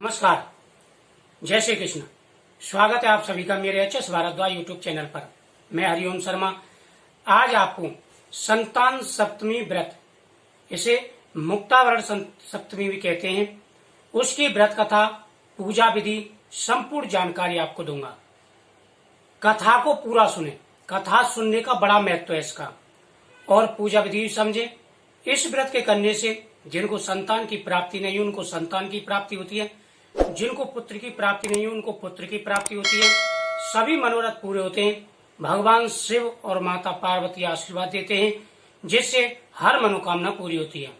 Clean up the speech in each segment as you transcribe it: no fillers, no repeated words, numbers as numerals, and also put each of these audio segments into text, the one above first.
नमस्कार, जय श्री कृष्ण। स्वागत है आप सभी का मेरे एचएस भारद्वाज यूट्यूब चैनल पर। मैं हरिओम शर्मा आज आपको संतान सप्तमी व्रत, इसे मुक्तावरण सप्तमी भी कहते हैं, उसकी व्रत कथा, पूजा विधि, संपूर्ण जानकारी आपको दूंगा। कथा को पूरा सुने, कथा सुनने का बड़ा महत्व है इसका, और पूजा विधि भी समझे। इस व्रत के करने से जिनको संतान की प्राप्ति नहीं उनको संतान की प्राप्ति होती है, जिनको पुत्र की प्राप्ति नहीं उनको पुत्र की प्राप्ति होती है, सभी मनोरथ पूरे होते हैं। भगवान शिव और माता पार्वती आशीर्वाद देते हैं, जिससे हर मनोकामना पूरी होती है।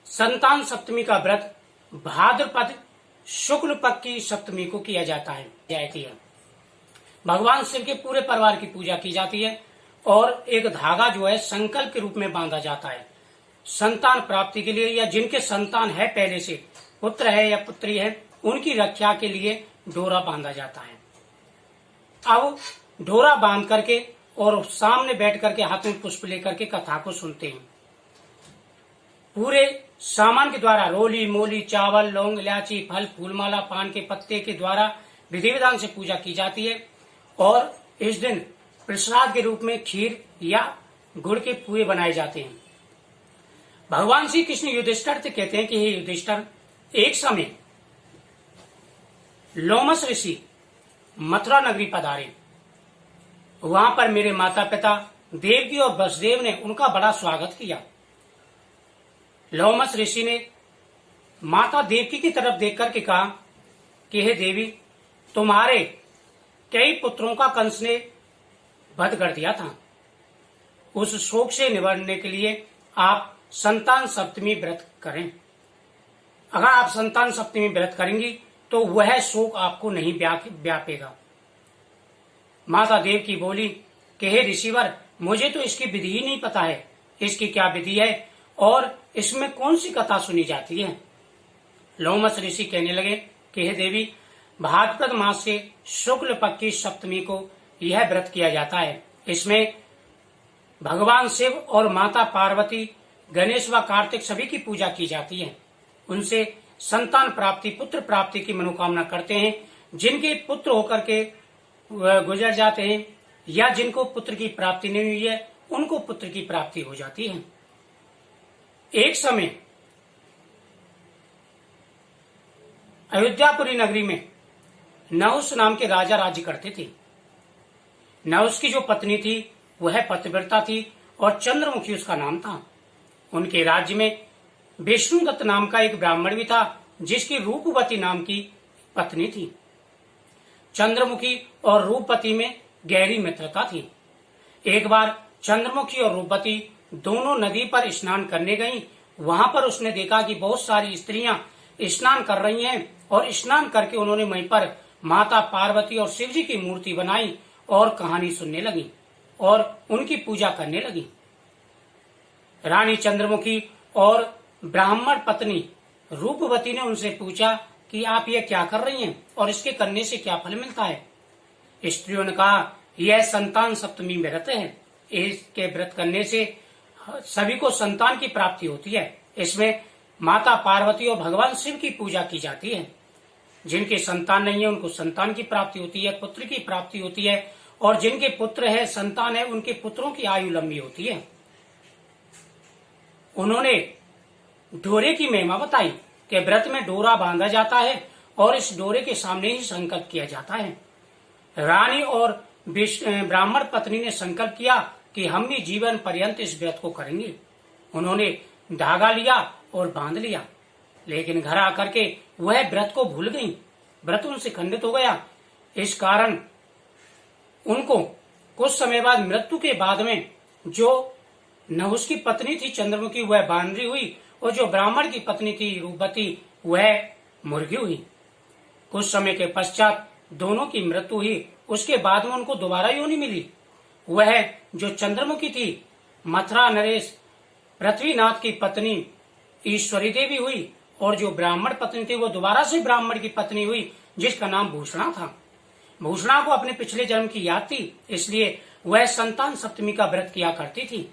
संतान सप्तमी का व्रत भाद्रपद शुक्ल पक्ष की सप्तमी को किया जाता है। भगवान शिव के पूरे परिवार की पूजा की जाती है और एक धागा जो है संकल्प के रूप में बांधा जाता है संतान प्राप्ति के लिए, या जिनके संतान है पहले से, पुत्र है या पुत्री है, उनकी रक्षा के लिए डोरा बांधा जाता है। अब डोरा बांध करके और सामने बैठ करके हाथ में पुष्प लेकर के कथा को सुनते हैं। पूरे सामान के द्वारा रोली मोली चावल लौंग इलायची फल फूलमाला पान के पत्ते के द्वारा विधि विधान से पूजा की जाती है। और इस दिन प्रसाद के रूप में खीर या गुड़ के पूरे बनाए जाते हैं। भगवान श्री कृष्ण युधिष्ठिर से कहते हैं कि हे युधिष्ठिर, एक समय लोमस ऋषि मथुरा नगरी पधारे। वहां पर मेरे माता पिता देवकी और वसुदेव ने उनका बड़ा स्वागत किया। लोमस ऋषि ने माता देवकी की तरफ देख करके कहा कि हे देवी, तुम्हारे कई पुत्रों का कंस ने वध कर दिया था। उस शोक से निवारने के लिए आप संतान सप्तमी व्रत करें। अगर आप संतान सप्तमी व्रत करेंगी तो वह शोक आपको नहीं व्यापेगा। माता देवकी बोली कि हे ऋषिवर, मुझे तो इसकी विधि ही नहीं पता है, इसकी क्या विधि है और इसमें कौन सी कथा सुनी जाती है। लोमस ऋषि कहने लगे कि हे देवी, भाद्रपद मास से शुक्ल पक्ष की सप्तमी को यह व्रत किया जाता है। इसमें भगवान शिव और माता पार्वती, गणेश व कार्तिक सभी की पूजा की जाती है। उनसे संतान प्राप्ति, पुत्र प्राप्ति की मनोकामना करते हैं। जिनके पुत्र होकर के गुजर जाते हैं या जिनको पुत्र की प्राप्ति नहीं हुई है, उनको पुत्र की प्राप्ति हो जाती है। एक समय अयोध्यापुरी नगरी में नहुस नाम के राजा राज्य करते थे। नहुस की जो पत्नी थी वह पतिव्रता थी और चंद्रमुखी उसका नाम था। उनके राज्य में विष्णुदत्त नाम का एक ब्राह्मण भी था, जिसकी रूपवती नाम की पत्नी थी। चंद्रमुखी और रूपवती में गहरी मित्रता थी। एक बार चंद्रमुखी और रूपवती दोनों नदी पर स्नान करने गईं। वहां पर उसने देखा कि बहुत सारी स्त्रियां स्नान कर रही हैं और स्नान करके उन्होंने वहीं पर माता पार्वती और शिव जी की मूर्ति बनाई और कहानी सुनने लगी और उनकी पूजा करने लगी। रानी चंद्रमुखी और ब्राह्मण पत्नी रूपवती ने उनसे पूछा कि आप ये क्या कर रही हैं और इसके करने से क्या फल मिलता है। स्त्रियों ने कहा, यह संतान सप्तमी व्रत है। इसके व्रत करने से सभी को संतान की प्राप्ति होती है। इसमें माता पार्वती और भगवान शिव की पूजा की जाती है। जिनके संतान नहीं है उनको संतान की प्राप्ति होती है, पुत्र की प्राप्ति होती है, और जिनके पुत्र है, संतान है, उनके पुत्रों की आयु लंबी होती है। उन्होंने डोरे की महिमा बताई कि व्रत में डोरा बांधा जाता है और इस डोरे के सामने ही संकल्प किया जाता है। रानी और ब्राह्मण पत्नी ने संकल्प किया कि हम भी जीवन पर्यंत इस व्रत को करेंगे। उन्होंने धागा लिया और बांध लिया, लेकिन घर आकर के वह व्रत को भूल गई। व्रत उनसे खंडित हो गया। इस कारण उनको कुछ समय बाद, मृत्यु के बाद में, जो नहुस की पत्नी थी चंद्रमुखी वह बांधी हुई और जो ब्राह्मण की पत्नी थी रूपवती वह मुर्गी हुई। कुछ समय के पश्चात दोनों की मृत्यु हुई। उसके बाद में उनको दोबारा योनि मिली। वह जो चंद्रमुखी थी मथुरा नरेश पृथ्वीनाथ की पत्नी ईश्वरी देवी हुई, और जो ब्राह्मण पत्नी थी वो दोबारा से ब्राह्मण की पत्नी हुई, जिसका नाम भूषणा था। भूषणा को अपने पिछले जन्म की याद थी, इसलिए वह संतान सप्तमी का व्रत किया करती थी।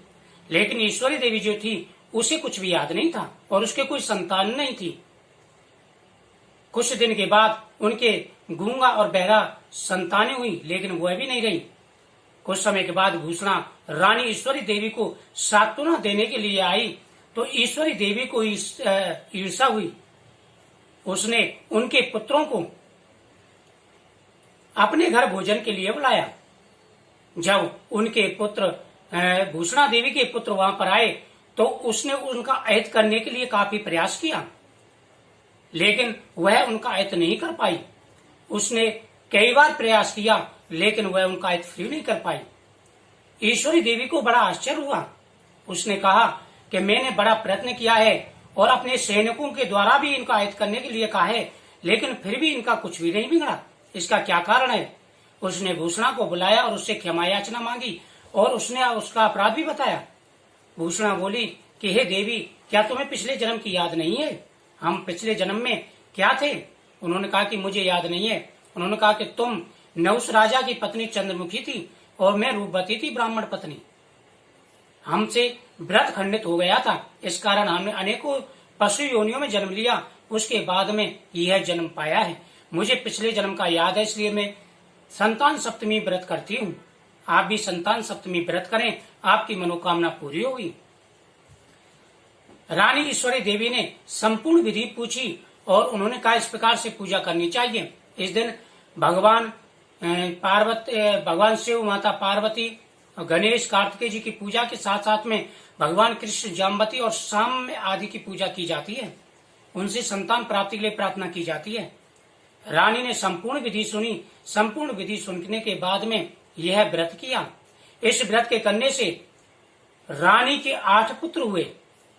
लेकिन ईश्वरी देवी जो थी उसे कुछ भी याद नहीं था और उसके कोई संतान नहीं थी। कुछ दिन के बाद उनके गूंगा और बहरा संतानें हुई, लेकिन वह भी नहीं रही। कुछ समय के बाद भूषणा रानी ईश्वरी देवी को सांत्वना देने के लिए आई तो ईश्वरी देवी को ईर्षा हुई। उसने उनके पुत्रों को अपने घर भोजन के लिए बुलाया। जब उनके पुत्र भूषणा देवी के पुत्र वहां पर आए तो उसने उनका अहित करने के लिए काफी प्रयास किया, लेकिन वह उनका अहित नहीं कर पाई। उसने कई बार प्रयास किया, लेकिन वह उनका अहित फिर नहीं कर पाई। ईश्वरी देवी को बड़ा आश्चर्य हुआ। उसने कहा कि मैंने बड़ा प्रयत्न किया है और अपने सैनिकों के द्वारा भी इनका अहित करने के लिए कहा है, लेकिन फिर भी इनका कुछ भी नहीं बिगड़ा। इसका क्या कारण है? उसने भूषणा को बुलाया और उससे क्षमा याचना मांगी और उसने उसका अपराध भी बताया। भूषणा बोली कि हे देवी, क्या तुम्हें पिछले जन्म की याद नहीं है? हम पिछले जन्म में क्या थे? उन्होंने कहा कि मुझे याद नहीं है। उन्होंने कहा कि तुम नहुष राजा की पत्नी चंद्रमुखी थी और मैं रूपवती थी, ब्राह्मण पत्नी। हमसे व्रत खंडित हो गया था, इस कारण हमने अनेकों पशु योनियों में जन्म लिया। उसके बाद में यह जन्म पाया है। मुझे पिछले जन्म का याद है, इसलिए मैं संतान सप्तमी व्रत करती हूँ। आप भी संतान सप्तमी व्रत करें, आपकी मनोकामना पूरी होगी। रानी ईश्वरी देवी ने संपूर्ण विधि पूछी और उन्होंने कहा इस प्रकार से पूजा करनी चाहिए। इस दिन भगवान शिव, माता पार्वती, गणेश, कार्तिकेय जी की पूजा के साथ साथ में भगवान कृष्ण, जाम्बती और साम्य आदि की पूजा की जाती है। उनसे संतान प्राप्ति के लिए प्रार्थना की जाती है। रानी ने संपूर्ण विधि सुनी। संपूर्ण विधि सुनने के बाद में यह व्रत किया। इस व्रत के करने से रानी के 8 पुत्र हुए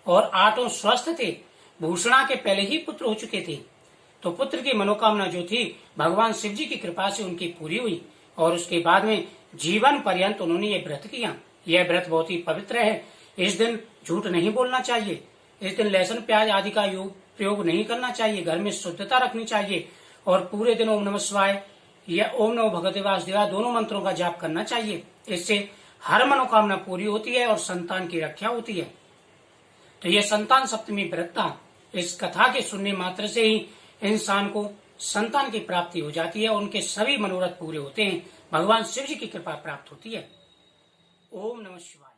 और 8 स्वस्थ थे। भूषणा के पहले ही पुत्र हो चुके थे, तो पुत्र की मनोकामना जो थी भगवान शिव जी की कृपा से उनकी पूरी हुई और उसके बाद में जीवन पर्यंत उन्होंने ये व्रत किया। यह व्रत बहुत ही पवित्र है। इस दिन झूठ नहीं बोलना चाहिए। इस दिन लहसुन प्याज आदि का प्रयोग नहीं करना चाहिए। घर में शुद्धता रखनी चाहिए और पूरे दिन ओम नमः शिवाय या ओम नमो भगवते वासुदेवाय दोनों मंत्रों का जाप करना चाहिए। इससे हर मनोकामना पूरी होती है और संतान की रक्षा होती है। तो यह संतान सप्तमी व्रत था। इस कथा के सुनने मात्र से ही इंसान को संतान की प्राप्ति हो जाती है, उनके सभी मनोरथ पूरे होते हैं, भगवान शिव जी की कृपा प्राप्त होती है। ओम नमः शिवाय।